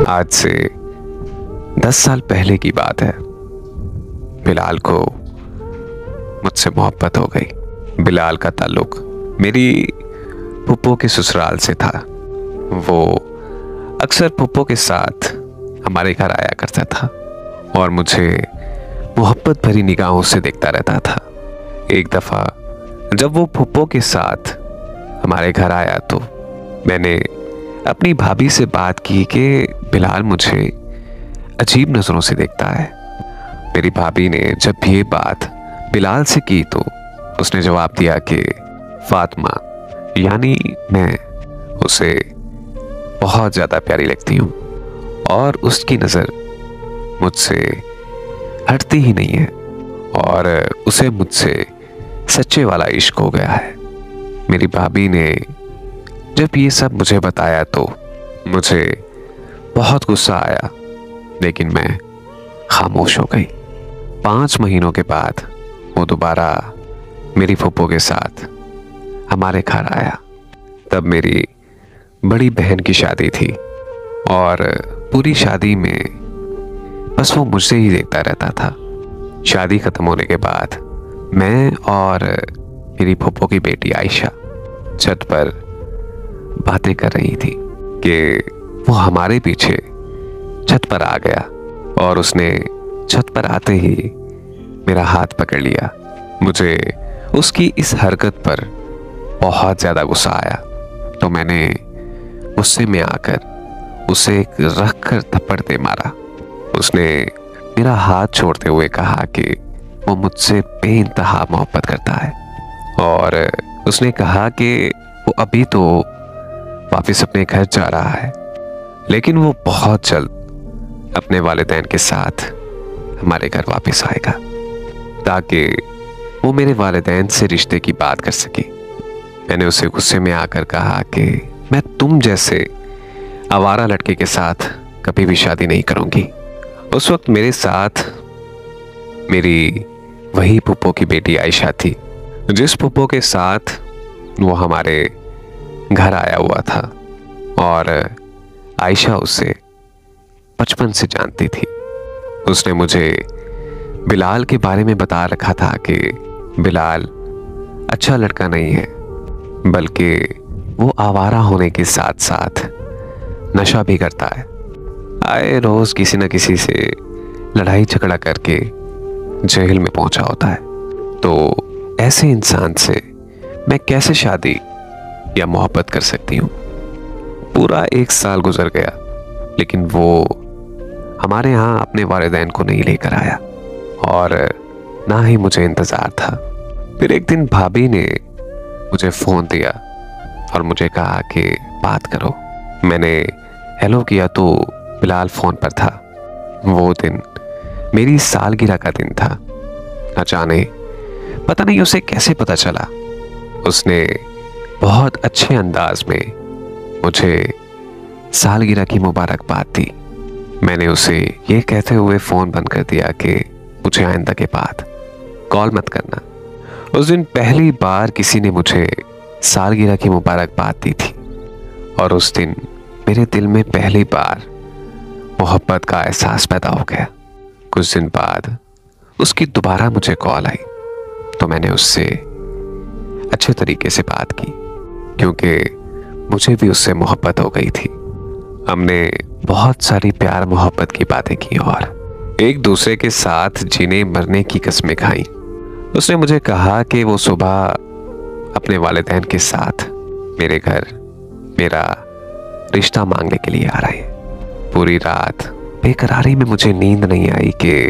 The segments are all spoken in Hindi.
आज से 10 साल पहले की बात है। बिलाल को मुझसे मोहब्बत हो गई। बिलाल का ताल्लुक मेरी फूफो के ससुराल से था। वो अक्सर फूफो के साथ हमारे घर आया करता था और मुझे मोहब्बत भरी निगाहों से देखता रहता था। एक दफ़ा जब वो फूफो के साथ हमारे घर आया तो मैंने अपनी भाभी से बात की कि बिलाल मुझे अजीब नज़रों से देखता है। मेरी भाभी ने जब ये बात बिलाल से की तो उसने जवाब दिया कि फातिमा यानी मैं उसे बहुत ज़्यादा प्यारी लगती हूँ और उसकी नज़र मुझसे हटती ही नहीं है और उसे मुझसे सच्चे वाला इश्क हो गया है। मेरी भाभी ने जब ये सब मुझे बताया तो मुझे बहुत गुस्सा आया, लेकिन मैं खामोश हो गई। 5 महीनों के बाद वो दोबारा मेरी फूफो के साथ हमारे घर आया। तब मेरी बड़ी बहन की शादी थी और पूरी शादी में बस वो मुझसे ही देखता रहता था। शादी खत्म होने के बाद मैं और मेरी फूफो की बेटी आयशा छत पर बातें कर रही थी कि वो हमारे पीछे छत पर आ गया और उसने छत पर आते ही मेरा हाथ पकड़ लिया। मुझे उसकी इस हरकत पर बहुत ज़्यादा गुस्सा आया तो मैंने गुस्से में आकर उसे एक रख कर थप्पड़ दे मारा। उसने मेरा हाथ छोड़ते हुए कहा कि वो मुझसे बेइंतहा मोहब्बत करता है और उसने कहा कि वो अभी तो वापस अपने घर जा रहा है, लेकिन वो बहुत जल्द अपने वालिदैन के साथ हमारे घर वापस आएगा ताकि वो मेरे वालिदैन से रिश्ते की बात कर सके। मैंने उसे गुस्से में आकर कहा कि मैं तुम जैसे आवारा लड़के के साथ कभी भी शादी नहीं करूंगी। उस वक्त मेरे साथ मेरी वही फूफो की बेटी आयशा थी जिस फूफो के साथ वो हमारे घर आया हुआ था और आयशा उसे बचपन से जानती थी। उसने मुझे बिलाल के बारे में बता रखा था कि बिलाल अच्छा लड़का नहीं है, बल्कि वो आवारा होने के साथ साथ नशा भी करता है। आए रोज किसी न किसी से लड़ाई झगड़ा करके जेल में पहुंचा होता है। तो ऐसे इंसान से मैं कैसे शादी या मोहब्बत कर सकती हूँ। पूरा 1 साल गुजर गया, लेकिन वो हमारे यहाँ अपने वालिदैन को नहीं लेकर आया और ना ही मुझे इंतज़ार था। फिर एक दिन भाभी ने मुझे फ़ोन दिया और मुझे कहा कि बात करो। मैंने हेलो किया तो बिलाल फ़ोन पर था। वो दिन मेरी सालगिरह का दिन था। न जाने पता नहीं उसे कैसे पता चला, उसने बहुत अच्छे अंदाज में मुझे सालगिरह की मुबारकबाद दी। मैंने उसे ये कहते हुए फ़ोन बंद कर दिया कि मुझे आइंदा के बाद कॉल मत करना। उस दिन पहली बार किसी ने मुझे सालगिरह की मुबारकबाद दी थी और उस दिन मेरे दिल में पहली बार मोहब्बत का एहसास पैदा हो गया। कुछ दिन बाद उसकी दोबारा मुझे कॉल आई तो मैंने उससे अच्छे तरीके से बात की, क्योंकि मुझे भी उससे मोहब्बत हो गई थी। हमने बहुत सारी प्यार मोहब्बत की बातें की और एक दूसरे के साथ जीने मरने की कस्में खाई। उसने मुझे कहा कि वो सुबह अपने वालिदैन के साथ मेरे घर मेरा रिश्ता मांगने के लिए आ रहे हैं। पूरी रात बेकरारी में मुझे नींद नहीं आई कि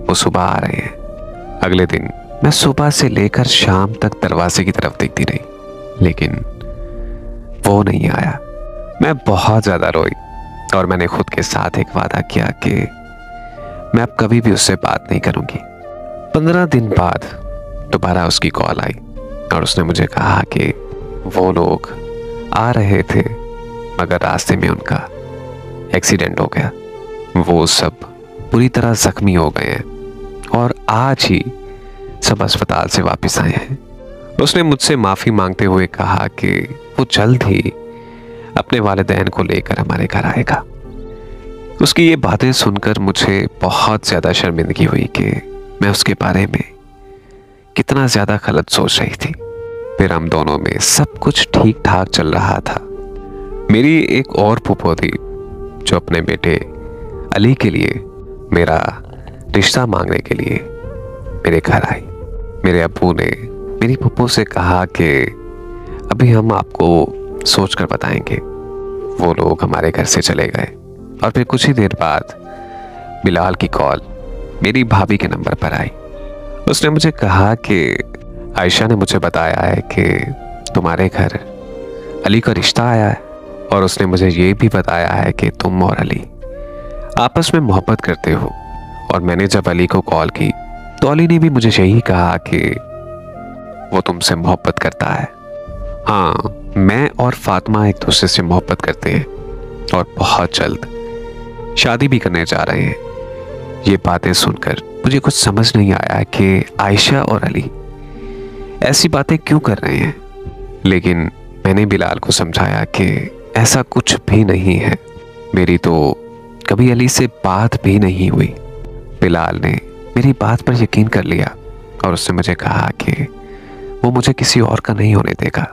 वो सुबह आ रहे हैं। अगले दिन मैं सुबह से लेकर शाम तक दरवाजे की तरफ देखती रही, लेकिन वो नहीं आया। मैं बहुत ज़्यादा रोई और मैंने खुद के साथ एक वादा किया कि मैं अब कभी भी उससे बात नहीं करूंगी। 15 दिन बाद दोबारा उसकी कॉल आई और उसने मुझे कहा कि वो लोग आ रहे थे मगर रास्ते में उनका एक्सीडेंट हो गया। वो सब पूरी तरह जख्मी हो गए हैं और आज ही सब अस्पताल से वापस आए हैं। उसने मुझसे माफ़ी मांगते हुए कहा कि वो जल्द ही अपने वालिदैन को लेकर हमारे घर आएगा। उसकी ये बातें सुनकर मुझे बहुत ज़्यादा शर्मिंदगी हुई कि मैं उसके बारे में कितना ज़्यादा गलत सोच रही थी। फिर हम दोनों में सब कुछ ठीक ठाक चल रहा था। मेरी एक और फूफो थी जो अपने बेटे अली के लिए मेरा रिश्ता मांगने के लिए मेरे घर आई। मेरे अब्बू ने मेरी फूफो से कहा कि अभी हम आपको सोच कर बताएंगे। वो लोग हमारे घर से चले गए और फिर कुछ ही देर बाद बिलाल की कॉल मेरी भाभी के नंबर पर आई। उसने मुझे कहा कि आयशा ने मुझे बताया है कि तुम्हारे घर अली का रिश्ता आया है और उसने मुझे ये भी बताया है कि तुम और अली आपस में मोहब्बत करते हो। और मैंने जब अली को कॉल की तो अली ने भी मुझे यही कहा कि वो तुमसे मोहब्बत करता है। हाँ, मैं और फातिमा एक दूसरे से मोहब्बत करते हैं और बहुत जल्द शादी भी करने जा रहे हैं। ये बातें सुनकर मुझे कुछ समझ नहीं आया कि आयशा और अली ऐसी बातें क्यों कर रहे हैं, लेकिन मैंने बिलाल को समझाया कि ऐसा कुछ भी नहीं है। मेरी तो कभी अली से बात भी नहीं हुई। बिलाल ने मेरी बात पर यकीन कर लिया और उसने मुझे कहा कि वो मुझे किसी और का नहीं होने देगा।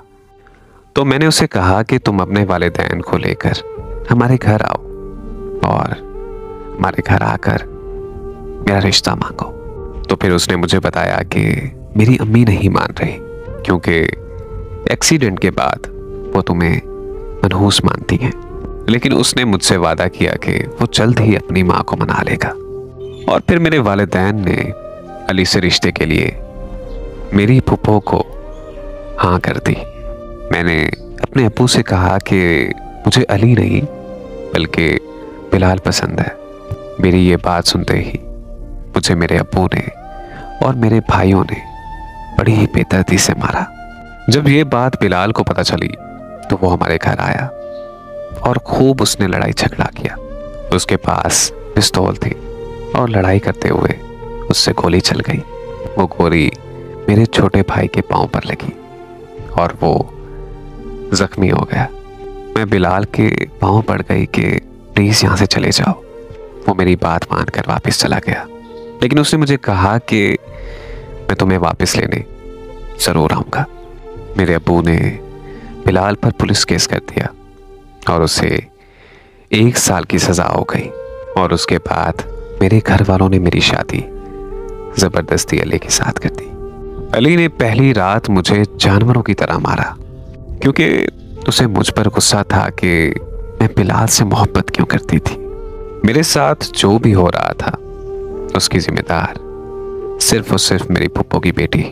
तो मैंने उसे कहा कि तुम अपने वालिदैन को लेकर हमारे घर आओ और हमारे घर आकर मेरा रिश्ता मांगो। तो फिर उसने मुझे बताया कि मेरी अम्मी नहीं मान रही क्योंकि एक्सीडेंट के बाद वो तुम्हें मनहूस मानती हैं, लेकिन उसने मुझसे वादा किया कि वो जल्द ही अपनी माँ को मना लेगा। और फिर मेरे वालिदैन ने अली से रिश्ते के लिए मेरी फूफो को हाँ कर दी। मैंने अपने अब्बू से कहा कि मुझे अली नहीं बल्कि बिलाल पसंद है। मेरी ये बात सुनते ही मुझे मेरे अब्बू ने और मेरे भाइयों ने बड़ी ही बेदर्दी से मारा। जब ये बात बिलाल को पता चली तो वो हमारे घर आया और खूब उसने लड़ाई झगड़ा किया। उसके पास पिस्तौल थी और लड़ाई करते हुए उससे गोली चल गई। वो गोली मेरे छोटे भाई के पांव पर लगी और वो जख्मी हो गया। मैं बिलाल के पांव पड़ गई कि प्लीज़ यहाँ से चले जाओ। वो मेरी बात मानकर वापस चला गया, लेकिन उसने मुझे कहा कि मैं तुम्हें वापस लेने ज़रूर आऊँगा। मेरे अब्बू ने बिलाल पर पुलिस केस कर दिया और उसे 1 साल की सज़ा हो गई। और उसके बाद मेरे घर वालों ने मेरी शादी ज़बरदस्ती अली के साथ कर दी। अली ने पहली रात मुझे जानवरों की तरह मारा क्योंकि उसे मुझ पर गुस्सा था कि मैं बिलाल से मोहब्बत क्यों करती थी। मेरे साथ जो भी हो रहा था उसकी जिम्मेदार सिर्फ और सिर्फ मेरी फूफो की बेटी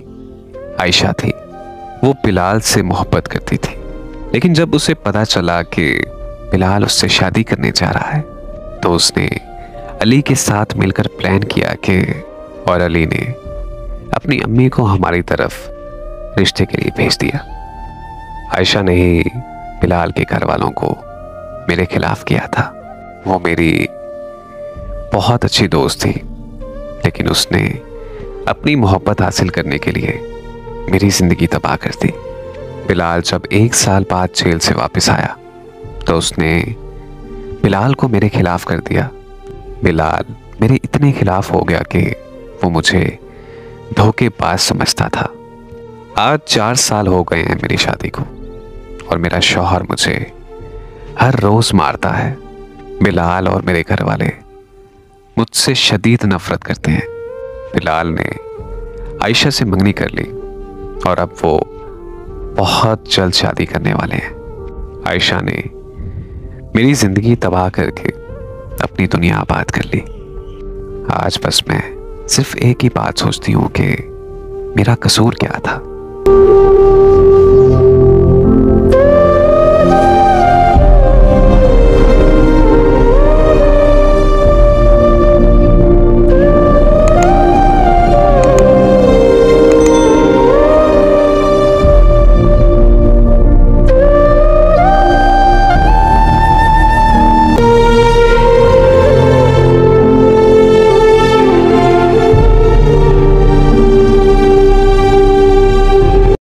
आयशा थी। वो बिलाल से मोहब्बत करती थी, लेकिन जब उसे पता चला कि बिलाल उससे शादी करने जा रहा है तो उसने अली के साथ मिलकर प्लान किया कि और अली ने अपनी अम्मी को हमारी तरफ रिश्ते के लिए भेज दिया। आयशा ने ही बिलाल के घर वालों को मेरे खिलाफ किया था। वो मेरी बहुत अच्छी दोस्त थी, लेकिन उसने अपनी मोहब्बत हासिल करने के लिए मेरी जिंदगी तबाह कर दी। बिलाल जब 1 साल बाद जेल से वापस आया तो उसने बिलाल को मेरे खिलाफ कर दिया। बिलाल मेरे इतने खिलाफ हो गया कि वो मुझे धोखेबाज समझता था। आज 4 साल हो गए हैं मेरी शादी को और मेरा शौहर मुझे हर रोज मारता है। बिलाल और मेरे घर वाले मुझसे शदीद नफरत करते हैं। बिलाल ने आयशा से मंगनी कर ली और अब वो बहुत जल्द शादी करने वाले हैं। आयशा ने मेरी जिंदगी तबाह करके अपनी दुनिया आबाद कर ली। आज बस मैं सिर्फ एक ही बात सोचती हूँ कि मेरा कसूर क्या था।